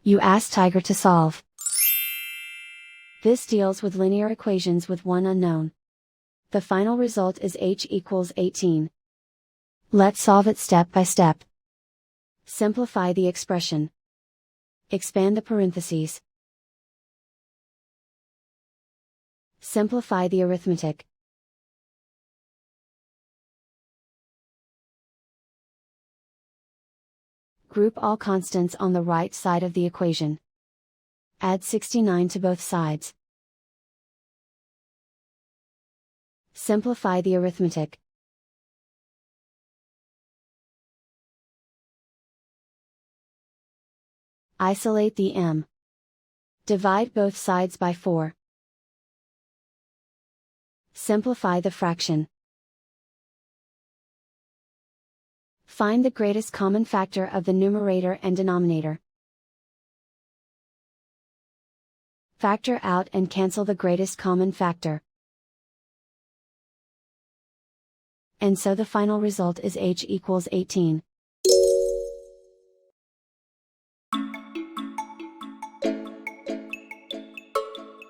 You ask Tiger to solve. This deals with linear equations with one unknown. The final result is h=18. Let's solve it step by step. Simplify the expression. Expand the parentheses. Simplify the arithmetic. Group all constants on the right side of the equation. Add 69 to both sides. Simplify the arithmetic. Isolate the m. Divide both sides by 4. Simplify the fraction. Find the greatest common factor of the numerator and denominator. Factor out and cancel the greatest common factor. And so the final result is h=18.